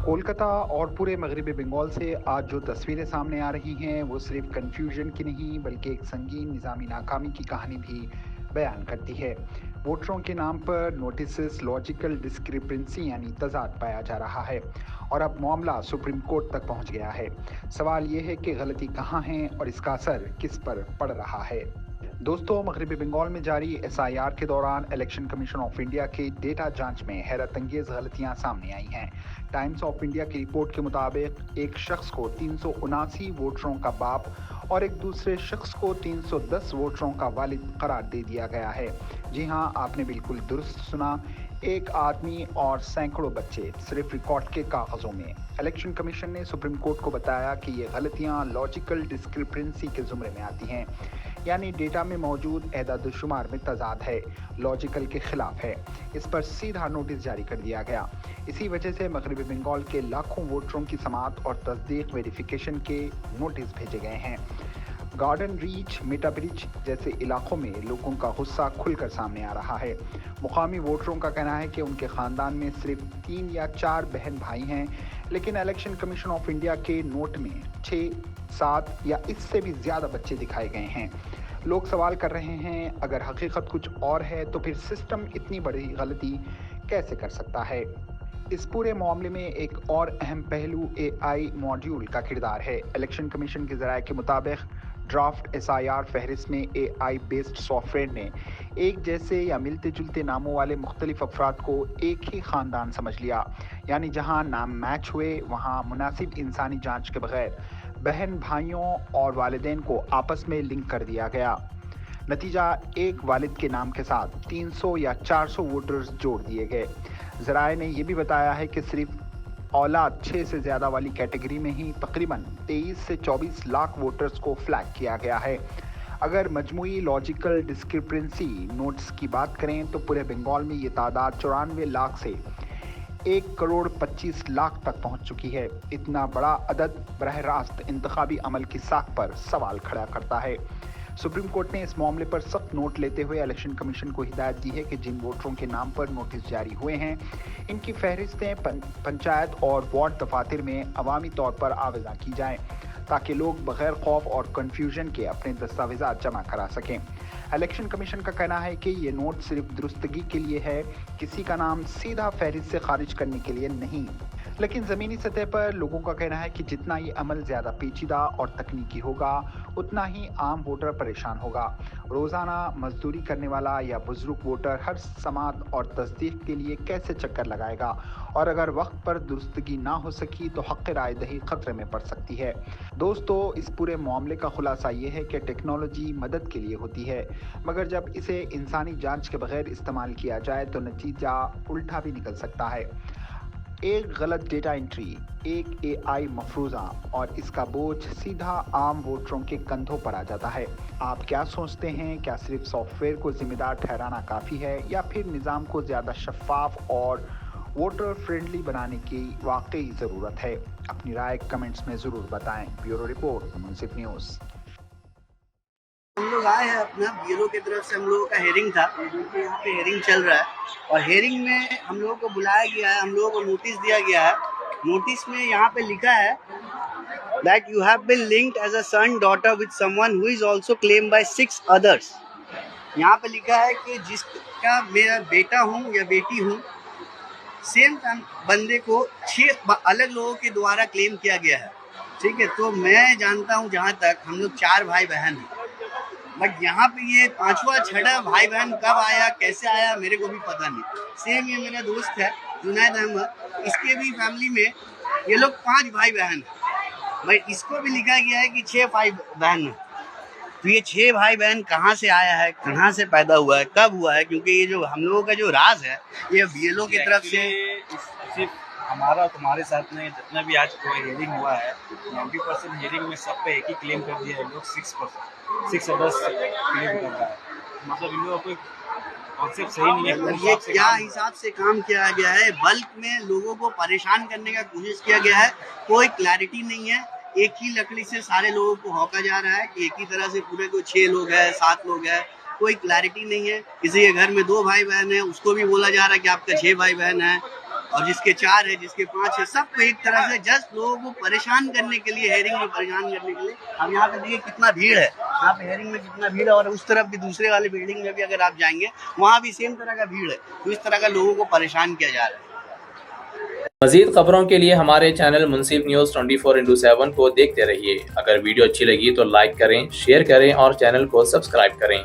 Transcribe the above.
कोलकाता और पूरे मगरबी बंगाल से आज जो तस्वीरें सामने आ रही हैं वो सिर्फ कन्फ्यूजन की नहीं बल्कि एक संगीन निज़ामी नाकामी की कहानी भी बयान करती है। वोटरों के नाम पर नोटिस लॉजिकल डिस्क्रिपेंसी यानी तजाद पाया जा रहा है और अब मामला सुप्रीम कोर्ट तक पहुंच गया है। सवाल ये है कि गलती कहाँ है और इसका असर किस पर पड़ रहा है। दोस्तों, मगरबी बंगाल में जारी एसआईआर के दौरान इलेक्शन कमीशन ऑफ इंडिया की डेटा जांच में हैरत अंगेज गलतियां सामने आई हैं। टाइम्स ऑफ इंडिया की रिपोर्ट के मुताबिक एक शख्स को 379 वोटरों का बाप और एक दूसरे शख्स को 310 वोटरों का वालिद करार दे दिया गया है। जी हां, आपने बिल्कुल दुरुस्त सुना, एक आदमी और सैकड़ों बच्चे सिर्फ रिकॉर्ड के कागजों में। इलेक्शन कमीशन ने सुप्रीम कोर्ट को बताया कि ये गलतियां लॉजिकल डिस्क्रिपेंसी के जुमरे में आती हैं, यानी डेटा में मौजूद एदाद-ओ-शुमार में तजाद है, लॉजिकल के खिलाफ है। इस पर सीधा नोटिस जारी कर दिया गया। इसी वजह से मगरबी बंगाल के लाखों वोटरों की समाअत और तस्दीक वेरिफिकेशन के नोटिस भेजे गए हैं। गार्डन रीच, मेटा ब्रिज जैसे इलाकों में लोगों का गुस्सा खुलकर सामने आ रहा है। मुकामी वोटरों का कहना है कि उनके खानदान में सिर्फ 3 या 4 बहन भाई हैं, लेकिन इलेक्शन कमीशन ऑफ इंडिया के नोट में 6, 7 या इससे भी ज़्यादा बच्चे दिखाए गए हैं। लोग सवाल कर रहे हैं, अगर हकीकत कुछ और है तो फिर सिस्टम इतनी बड़ी गलती कैसे कर सकता है। इस पूरे मामले में एक और अहम पहलू एआई मॉड्यूल का किरदार है। इलेक्शन कमीशन के ज़राए के मुताबिक ड्राफ्ट एसआईआर फहरिस्त में एआई बेस्ड सॉफ्टवेयर ने एक जैसे या मिलते जुलते नामों वाले मुख्तलिफ अफराद को एक ही ख़ानदान समझ लिया, यानी जहां नाम मैच हुए वहां मुनासिब इंसानी जांच के बगैर बहन भाइयों और वालिदैन को आपस में लिंक कर दिया गया। नतीजा, एक वालिद के नाम के साथ 300 या 400 वोटर्स जोड़ दिए गए। ज़राए ने यह भी बताया है कि सिर्फ औलाद 6 से ज़्यादा वाली कैटेगरी में ही तकरीबन 23 से 24 लाख वोटर्स को फ्लैग किया गया है। अगर मजमूई लॉजिकल डिस्क्रिपेंसी नोट्स की बात करें तो पूरे बंगाल में ये तादाद 94 लाख से 1 करोड़ 25 लाख तक पहुंच चुकी है। इतना बड़ा अदद बरह रास्त इंतखाबी अमल की साख पर सवाल खड़ा करता है। सुप्रीम कोर्ट ने इस मामले पर सख्त नोट लेते हुए इलेक्शन कमीशन को हिदायत दी है कि जिन वोटरों के नाम पर नोटिस जारी हुए हैं, इनकी फहरिस्तें पंचायत और वार्ड दफातर में अवामी तौर पर आवेज़ा की जाएं, ताकि लोग बगैर खौफ और कन्फ्यूजन के अपने दस्तावेज़ात जमा करा सकें। इलेक्शन कमीशन का कहना है कि ये नोट सिर्फ दुरुस्तगी के लिए है, किसी का नाम सीधा फहरिस्त से खारिज करने के लिए नहीं। लेकिन ज़मीनी सतह पर लोगों का कहना है कि जितना ये अमल ज़्यादा पेचीदा और तकनीकी होगा, उतना ही आम वोटर परेशान होगा। रोज़ाना मजदूरी करने वाला या बुजुर्ग वोटर हर समाअत और तस्दीक के लिए कैसे चक्कर लगाएगा, और अगर वक्त पर दुरुस्तगी ना हो सकी तो हक़ राय दही खतरे में पड़ सकती है। दोस्तों, इस पूरे मामले का खुलासा ये है कि टेक्नोलॉजी मदद के लिए होती है, मगर जब इसे इंसानी जांच के बगैर इस्तेमाल किया जाए तो नतीजा उल्टा भी निकल सकता है। एक गलत डेटा एंट्री, एक एआई मफरूज़ा और इसका बोझ सीधा आम वोटरों के कंधों पर आ जाता है। आप क्या सोचते हैं, क्या सिर्फ सॉफ्टवेयर को जिम्मेदार ठहराना काफ़ी है या फिर निज़ाम को ज़्यादा शफाफ और वोटर फ्रेंडली बनाने की वाकई ज़रूरत है? अपनी राय कमेंट्स में ज़रूर बताएं। ब्यूरो रिपोर्ट, मुंसिफ न्यूज़। हम लोग आए हैं अपना ब्यूरो की तरफ से, हम लोगों का हेयरिंग था, यहाँ पे हेयरिंग चल रहा है और हेयरिंग में हम लोगों को बुलाया गया है, हम लोगों को नोटिस दिया गया है। नोटिस में यहाँ पे लिखा है that you have been linked as a son daughter with someone who is also claimed by 6 others। यहाँ पे लिखा है कि जिसका मेरा बेटा हूँ या बेटी हूँ, सेम बंदे को 6 अलग लोगों के द्वारा क्लेम किया गया है। ठीक है, तो मैं जानता हूँ जहाँ तक हम लोग 4 भाई बहन हैं, बट यहाँ पे ये 5वां 6वां भाई बहन कब आया, कैसे आया, मेरे को भी पता नहीं। सेम ये मेरा दोस्त है जुनैद अहमद, इसके भी फैमिली में ये लोग 5 भाई बहन हैं, बट इसको भी लिखा गया है कि 6 भाई बहन है। तो ये 6 भाई बहन कहाँ से आया है, कहाँ से पैदा हुआ है, कब हुआ है? क्योंकि ये जो हम लोगों का जो राज है ये बीएलओ की तरफ से सिर्फ हमारा तुम्हारे साथ में जितना भी आज हियरिंग हुआ है 90% हियरिंग में सब पे एक ही क्लेम कर दिया है, लोग 6 अदर्स क्लेम कर रहा है। मतलब इन लोगों को कॉन्सेप्ट सही नहीं है। ये क्या हिसाब से काम किया गया है, बल्क में लोगों को परेशान करने का कोशिश किया गया है, कोई क्लैरिटी नहीं है। एक ही लकड़ी से सारे लोगों को हौका जा रहा है कि एक ही तरह से पूरे को 6 लोग हैं, 7 लोग हैं, कोई क्लैरिटी नहीं है। किसी के घर में 2 भाई बहन है, उसको भी बोला जा रहा है कि आपका 6 भाई बहन है। और जिसके 4 है, जिसके 5 है, सबको एक तरह से जस्ट लोगों को परेशान करने के लिए, हेयरिंग में परेशान करने के लिए। अब यहाँ पे देखिए कितना भीड़ है, यहाँ पे हेयरिंग में कितना भीड़ है, और उस तरफ भी दूसरे वाले बिल्डिंग में भी अगर आप जाएंगे वहाँ भी सेम तरह का भीड़ है। तो इस तरह का लोगों को परेशान किया जा रहा है। मज़ीद खबरों के लिए हमारे चैनल मुंसिफ न्यूज़ 24/7 को देखते रहिए। अगर वीडियो अच्छी लगी तो लाइक करें, शेयर करें और चैनल को सब्सक्राइब करें।